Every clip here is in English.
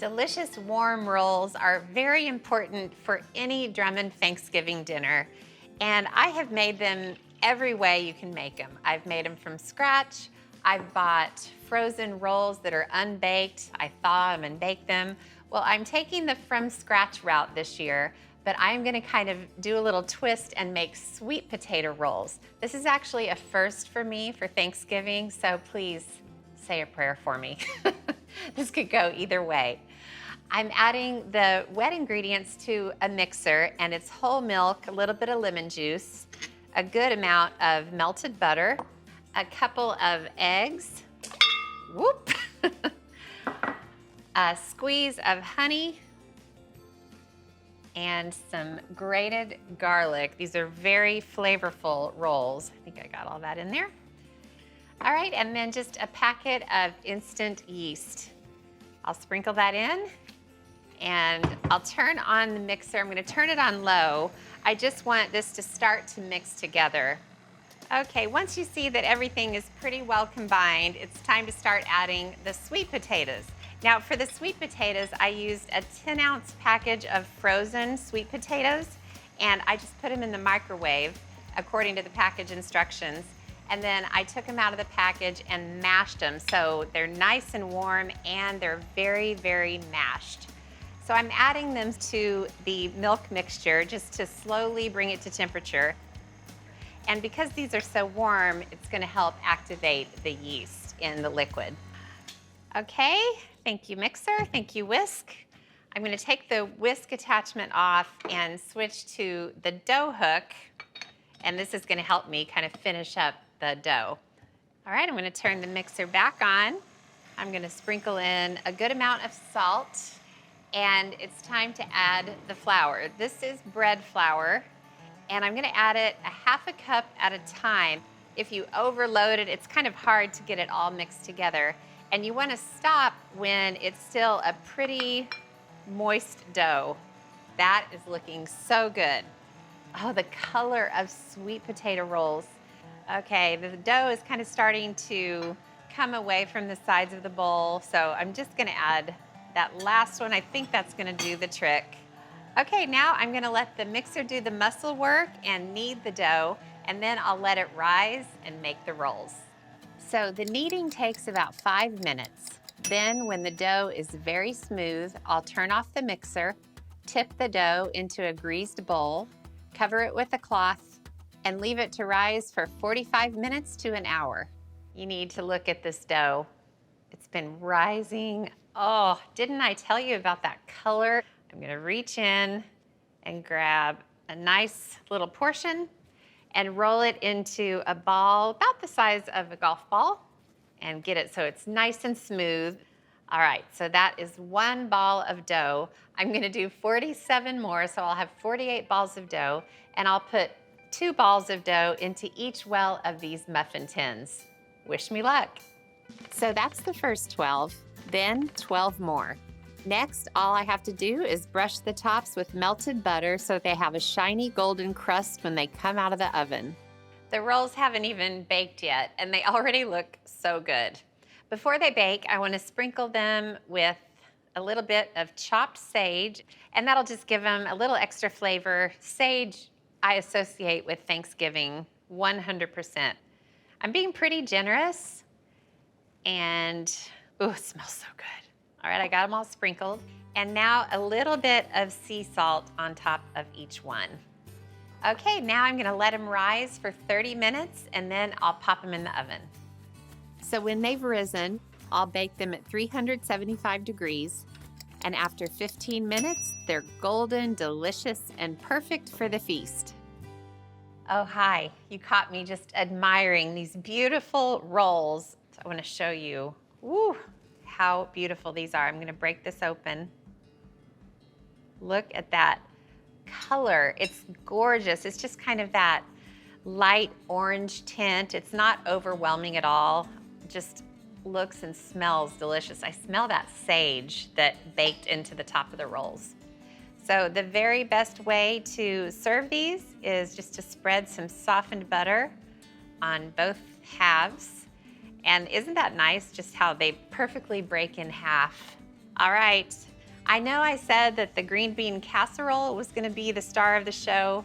Delicious warm rolls are very important for any Drummond Thanksgiving dinner, and I have made them every way you can make them. I've made them from scratch. I've bought frozen rolls that are unbaked. I thaw them and bake them. Well, I'm taking the from scratch route this year, but I'm gonna kind of do a little twist and make sweet potato rolls. This is actually a first for me for Thanksgiving, so please say a prayer for me. This could go either way. I'm adding the wet ingredients to a mixer, and it's whole milk, a little bit of lemon juice, a good amount of melted butter, a couple of eggs, whoop, a squeeze of honey, and some grated garlic. These are very flavorful rolls. I think I got all that in there. All right, and then just a packet of instant yeast. I'll sprinkle that in, and I'll turn on the mixer. I'm gonna turn it on low. I just want this to start to mix together. Okay, once you see that everything is pretty well combined, it's time to start adding the sweet potatoes. Now for the sweet potatoes, I used a 10-ounce package of frozen sweet potatoes, and I just put them in the microwave according to the package instructions. And then I took them out of the package and mashed them so they're nice and warm and they're very, very mashed. So I'm adding them to the milk mixture just to slowly bring it to temperature. And because these are so warm, it's gonna help activate the yeast in the liquid. Okay, thank you mixer, thank you whisk. I'm gonna take the whisk attachment off and switch to the dough hook, and this is gonna help me kind of finish up the dough. All right, I'm gonna turn the mixer back on. I'm gonna sprinkle in a good amount of salt, and it's time to add the flour. This is bread flour, and I'm gonna add it a half a cup at a time. If you overload it, it's kind of hard to get it all mixed together. And you wanna stop when it's still a pretty moist dough. That is looking so good. Oh, the color of sweet potato rolls. Okay, the dough is kind of starting to come away from the sides of the bowl, so I'm just gonna add that last one. I think that's gonna do the trick. Okay, now I'm gonna let the mixer do the muscle work and knead the dough, and then I'll let it rise and make the rolls. So the kneading takes about 5 minutes. Then when the dough is very smooth, I'll turn off the mixer, tip the dough into a greased bowl, cover it with a cloth, and leave it to rise for 45 minutes to an hour. You need to look at this dough. It's been rising. Oh, didn't I tell you about that color? I'm gonna reach in and grab a nice little portion and roll it into a ball about the size of a golf ball and get it so it's nice and smooth. All right, so that is 1 ball of dough. I'm gonna do 47 more, so I'll have 48 balls of dough, and I'll put 2 balls of dough into each well of these muffin tins. Wish me luck. So that's the first 12, then 12 more. Next, all I have to do is brush the tops with melted butter so they have a shiny golden crust when they come out of the oven. The rolls haven't even baked yet, and they already look so good. Before they bake, I want to sprinkle them with a little bit of chopped sage, and that'll just give them a little extra flavor. Sage I associate with Thanksgiving 100%. I'm being pretty generous, and ooh, it smells so good. All right, I got them all sprinkled, and now a little bit of sea salt on top of each one. Okay, now I'm gonna let them rise for 30 minutes, and then I'll pop them in the oven. So when they've risen, I'll bake them at 375 degrees, and after 15 minutes, they're golden, delicious, and perfect for the feast. Oh, hi. You caught me just admiring these beautiful rolls. So I want to show you, woo, how beautiful these are. I'm going to break this open. Look at that color. It's gorgeous. It's just kind of that light orange tint. It's not overwhelming at all. It just looks and smells delicious. I smell that sage that baked into the top of the rolls. So the very best way to serve these is just to spread some softened butter on both halves. And isn't that nice just how they perfectly break in half? All right, I know I said that the green bean casserole was gonna be the star of the show,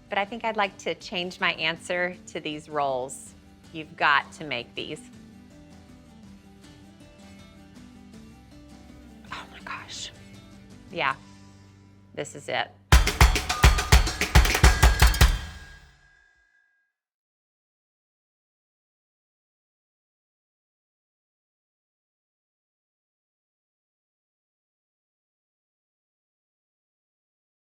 but I think I'd like to change my answer to these rolls. You've got to make these. Oh my gosh. Yeah, this is it.